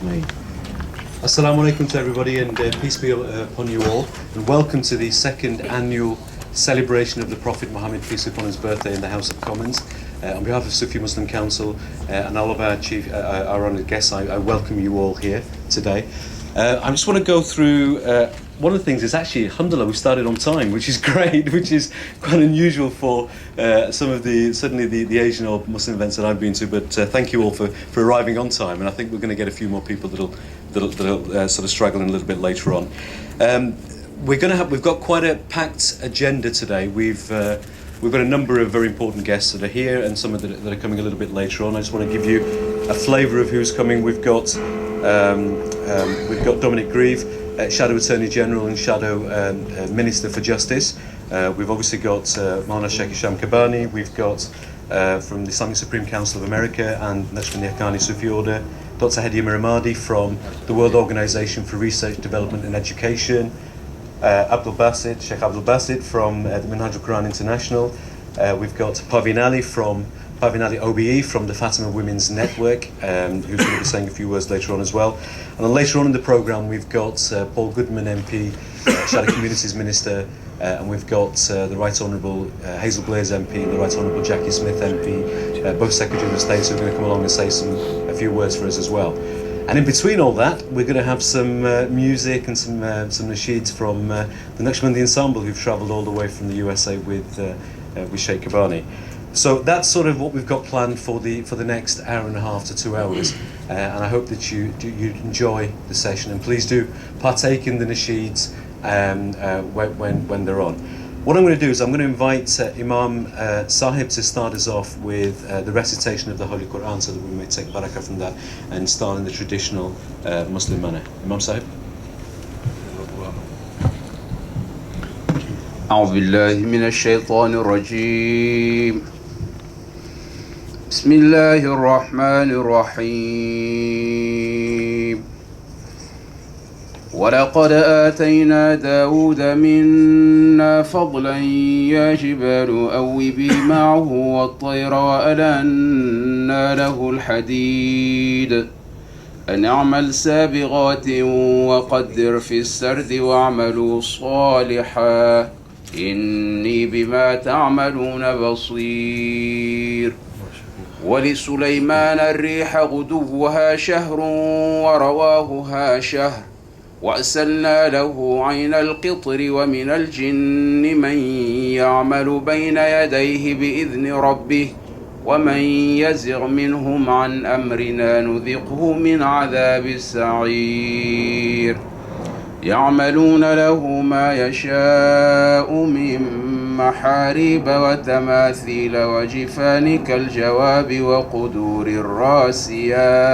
Ajma'in. Assalamu alaikum to everybody, and peace be upon you all, and welcome to the second annual celebration of the Prophet Muhammad, peace upon his birthday, in the House of Commons. On behalf of Sufi Muslim Council and all of our honoured guests, I welcome you all here today. I just want to go through one of the things is actually, alhamdulillah, we started on time, which is great, which is quite unusual for some of certainly the Asian or Muslim events that I've been to, but thank you all for arriving on time, and I think we're going to get a few more people that'll sort of struggle in a little bit later on. We've got quite a packed agenda today. We've got a number of very important guests that are here, and some that are coming a little bit later on. I just want to give you a flavour of who's coming. We've got Dominic Grieve, Shadow Attorney General and Shadow Minister for Justice. We've obviously got Maulana Sheikh Hisham Kabani. We've got from the Islamic Supreme Council of America and National Haqqani Sufi Order, Dr. Hadi Miramadi from the World Organization for Research, Development and Education. Sheikh Abdul Basit from the Minhaj al-Quran International. We've got Parveen Ali OBE from the Fatima Women's Network, who's going to be saying a few words later on as well. And then later on in the programme, we've got Paul Goodman MP, Shadow Communities Minister, and we've got the Right Honourable Hazel Blaze MP and the Right Honourable Jackie Smith MP, both Secretaries of State, who are going to come along and say a few words for us as well. And in between all that, we're going to have some music and some nasheeds from the Naqshbandi Ensemble, who've travelled all the way from the USA with Sheikh Kabani. So that's sort of what we've got planned for the next hour and a half to 2 hours, and I hope that you enjoy the session, and please do partake in the nasheeds when they're on. What I'm going to do is I'm going to invite Imam Sahib to start us off with the recitation of the Holy Quran, so that we may take barakah from that and start in the traditional Muslim manner. Imam Sahib. أعوذ بالله من الشيطان الرجيم بسم الله الرحمن الرحيم ولقد آتينا داود منا فضلا يا جبال أوبي معه والطير وألنا له الحديد أن اعمل سابغات وقدر في السرد واعملوا صالحا إني بما تعملون بصير ولسليمان الريح غدوها شهر ورواهها شهر وأسلنا له عين القطر ومن الجن من يعمل بين يديه بإذن ربه ومن يزغ منهم عن أمرنا نذقه من عذاب السعير يعملون له ما يشاء من محاريب وتماثيل وجفان كالجواب وقدور الراسيات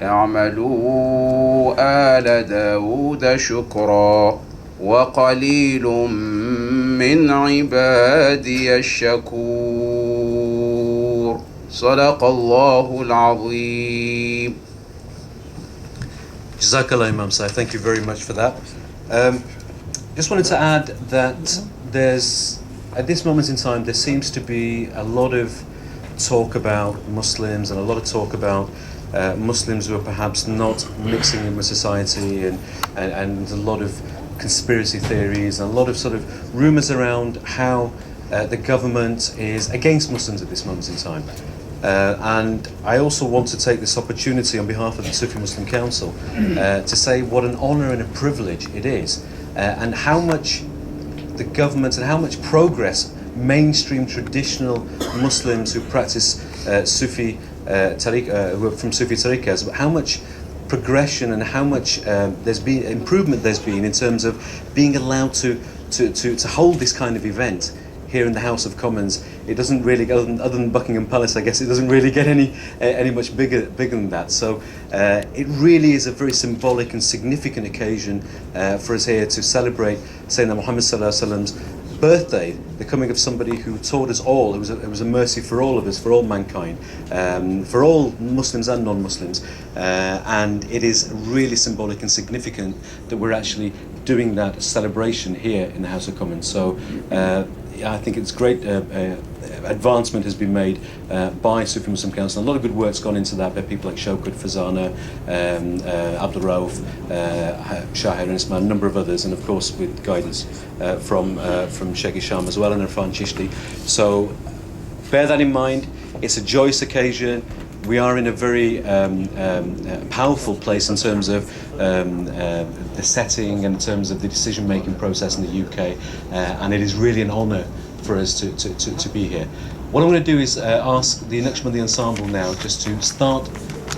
اعملوا آل داود شكرا وقليل من عبادي الشكور صدق الله العظيم. Jazakallah, Imam Sahib. Thank you very much for that. Just wanted to add that at this moment in time, there seems to be a lot of talk about Muslims and a lot of talk about Muslims who are perhaps not mixing in with society, and a lot of conspiracy theories and a lot of sort of rumours around how the government is against Muslims at this moment in time. And I also want to take this opportunity on behalf of the Sufi Muslim Council to say what an honour and a privilege it is, and how much the government and how much progress mainstream traditional Muslims who practice Sufi who are from Sufi tariqas, how much progression and how much improvement there's been in terms of being allowed to hold this kind of event here in the House of Commons. It doesn't really, other than Buckingham Palace, I guess, it doesn't really get any much bigger than that. So it really is a very symbolic and significant occasion for us here to celebrate Sayyidina Muhammad sallallahu alaihi wasallam's birthday, the coming of somebody who taught us all. It was a mercy for all of us, for all mankind, for all Muslims and non-Muslims, and it is really symbolic and significant that we're actually doing that celebration here in the House of Commons. So I think it's great advancement has been made by Sufi Muslim Council. A lot of good work's gone into that by people like Shaukat Fazana, Abdul Rauf, Shahir and Ismail, a number of others, and of course with guidance from Sheikh Isham as well and Irfan Chishti. So bear that in mind. It's a joyous occasion. We are in a very powerful place in terms of the setting and in terms of the decision-making process in the UK, and it is really an honour for us to be here. What I'm going to do is ask the Naqshbandi Ensemble now just to start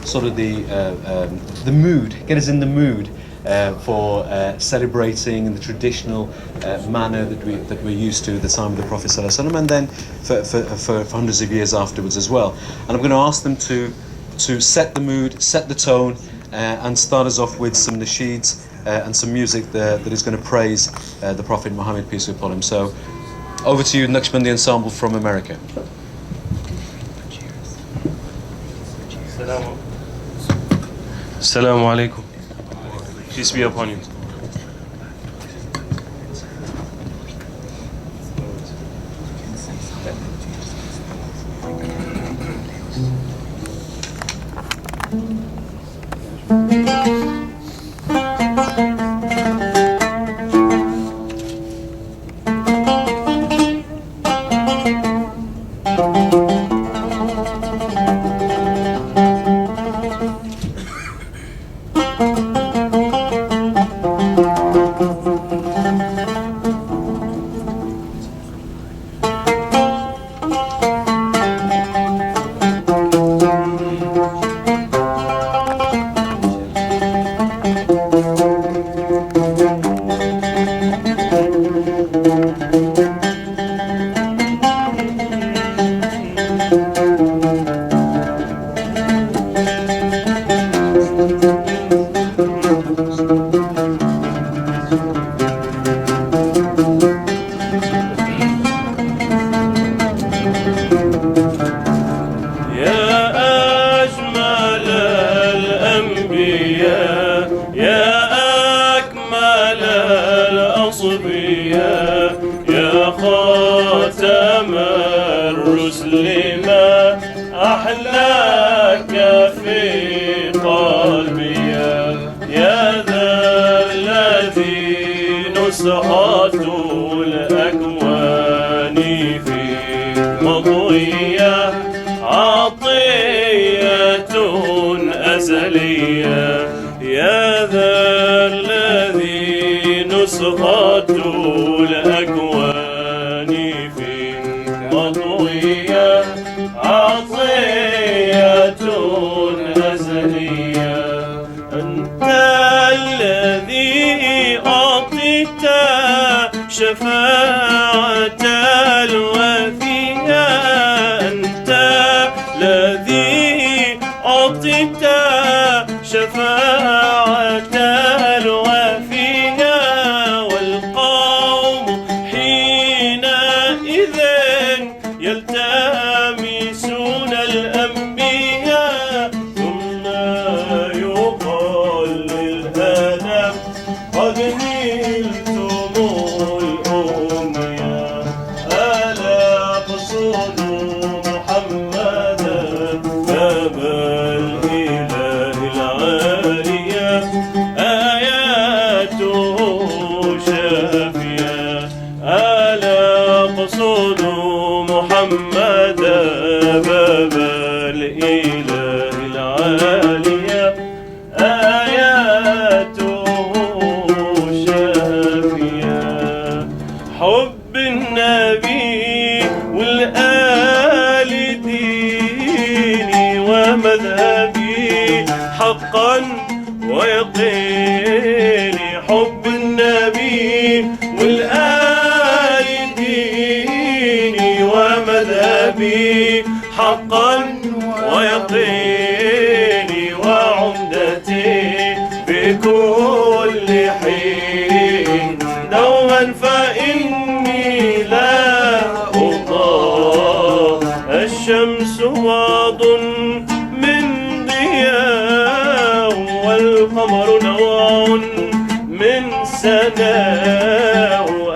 sort of the mood, get us in the mood for celebrating in the traditional manner that we're used to at the time of the Prophet ﷺ, and then for hundreds of years afterwards as well. And I'm going to ask them to set the mood, set the tone, and start us off with some nasheeds and some music that is going to praise the Prophet Muhammad, peace be upon him. So over to you, Naqshbandi Ensemble from America. Assalamu alaikum. Peace be upon you.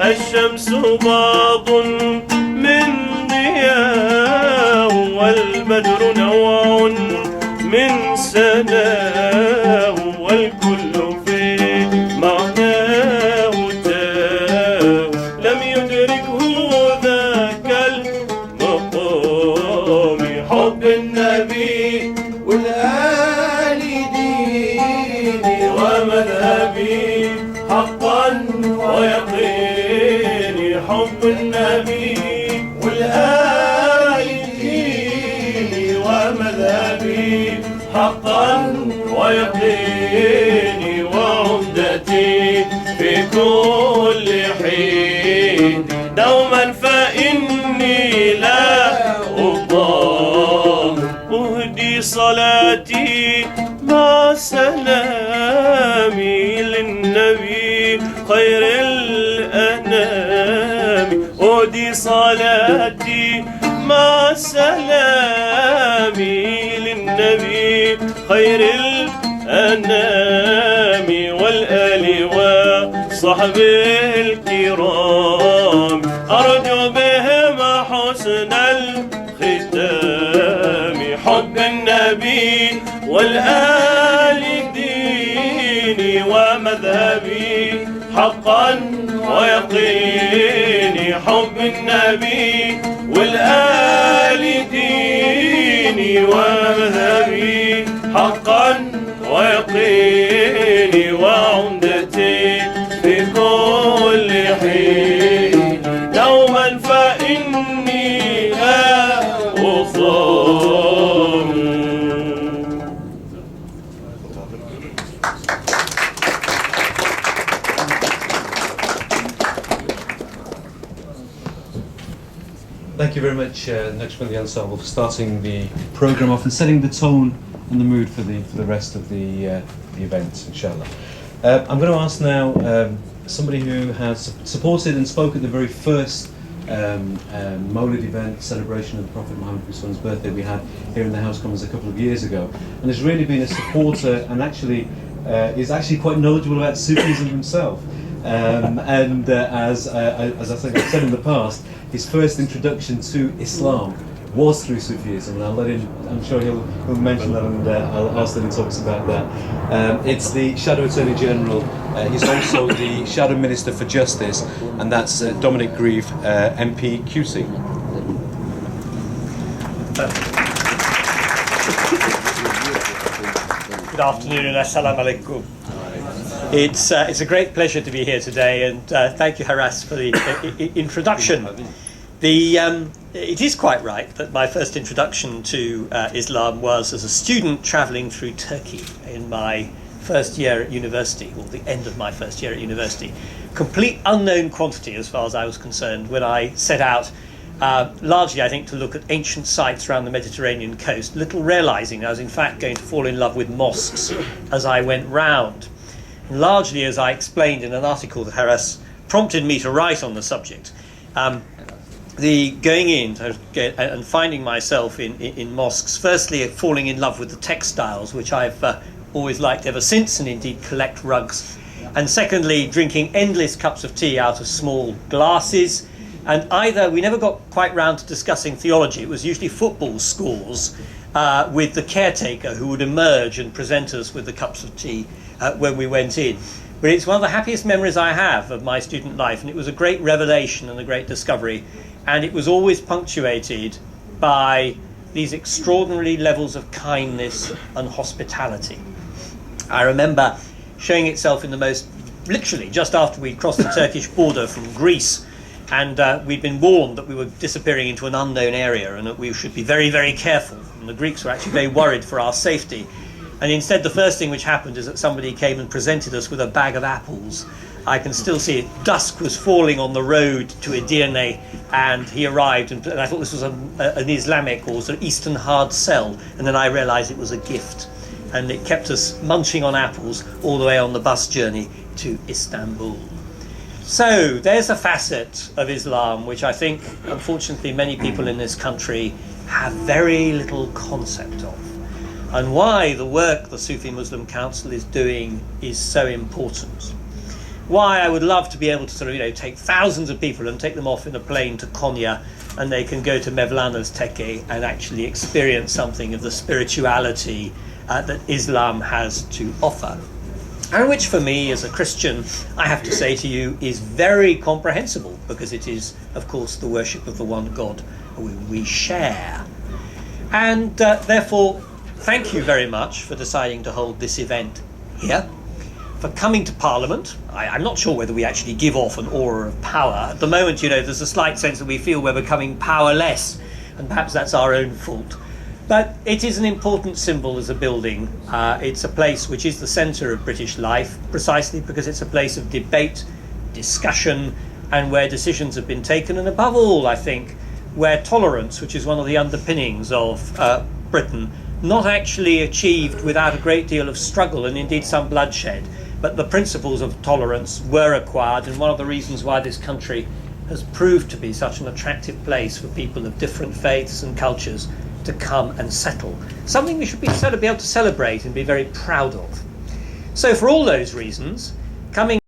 الشمس باض ويقيني وعمدتي في كل حين دوما فإني لا أضام أهدي صلاتي مع سلامي للنبي خير الأنام أهدي صلاتي مع سلامي للنبي خير الأنام والآل وصحب الكرام أرجو بهم حسن الختام حب النبي والآل ديني ومذهبي حقا ويقيني حب النبي والآل ديني ومذهبي حقا ويقيني وعمدتي في كل حين دوما فإني لا أصام. Thank you very much, Najm and the Ensemble, for starting the programme off and setting the tone and the mood for the rest of the event, inshallah. I'm going to ask now somebody who has supported and spoke at the very first Mawlid event, celebration of the Prophet Muhammad's birthday we had here in the House of Commons a couple of years ago, and has really been a supporter and actually is actually quite knowledgeable about Sufism himself. As I think I've said in the past, his first introduction to Islam was through Sufism, and I'll let him, I'm sure he'll mention that, and I'll ask that he talks about that. It's the Shadow Attorney General, he's also the Shadow Minister for Justice, and that's Dominic Grieve, MP QC. Good afternoon and assalamu alaikum. It's a great pleasure to be here today, and thank you, Haras, for the introduction. It is quite right that my first introduction to Islam was as a student travelling through Turkey in my first year at university, or the end of my first year at university. Complete unknown quantity as far as I was concerned when I set out, largely I think to look at ancient sites around the Mediterranean coast, little realising I was in fact going to fall in love with mosques as I went round. Largely, as I explained in an article that Haras prompted me to write on the subject, the going in and finding myself in mosques, firstly falling in love with the textiles, which I've always liked ever since, and indeed collect rugs, and secondly drinking endless cups of tea out of small glasses, and either we never got quite round to discussing theology, it was usually football scores with the caretaker who would emerge and present us with the cups of tea when we went in. But it's one of the happiest memories I have of my student life, and it was a great revelation and a great discovery, and it was always punctuated by these extraordinary levels of kindness and hospitality. I remember showing itself in the most, literally just after we'd crossed the Turkish border from Greece, and we'd been warned that we were disappearing into an unknown area and that we should be very, very careful, and the Greeks were actually very worried for our safety. And instead, the first thing which happened is that somebody came and presented us with a bag of apples. I can still see it. Dusk was falling on the road to Edirne, and he arrived, and I thought this was an Islamic or sort of Eastern hard sell, and then I realised it was a gift. And it kept us munching on apples all the way on the bus journey to Istanbul. So there's a facet of Islam which I think, unfortunately, many people in this country have very little concept of, and why the work the Sufi Muslim Council is doing is so important. Why I would love to be able to sort of, take thousands of people and take them off in a plane to Konya, and they can go to Mevlana's Tekke and actually experience something of the spirituality that Islam has to offer. And which for me as a Christian, I have to say to you, is very comprehensible, because it is, of course, the worship of the one God we share. And therefore, thank you very much for deciding to hold this event here, for coming to Parliament. I'm not sure whether we actually give off an aura of power. At the moment, there's a slight sense that we feel we're becoming powerless, and perhaps that's our own fault. But it is an important symbol as a building. It's a place which is the centre of British life, precisely because it's a place of debate, discussion, and where decisions have been taken, and above all, I think, where tolerance, which is one of the underpinnings of Britain, not actually achieved without a great deal of struggle and indeed some bloodshed, but the principles of tolerance were acquired, and one of the reasons why this country has proved to be such an attractive place for people of different faiths and cultures to come and settle. Something we should be able to celebrate and be very proud of. So for all those reasons, coming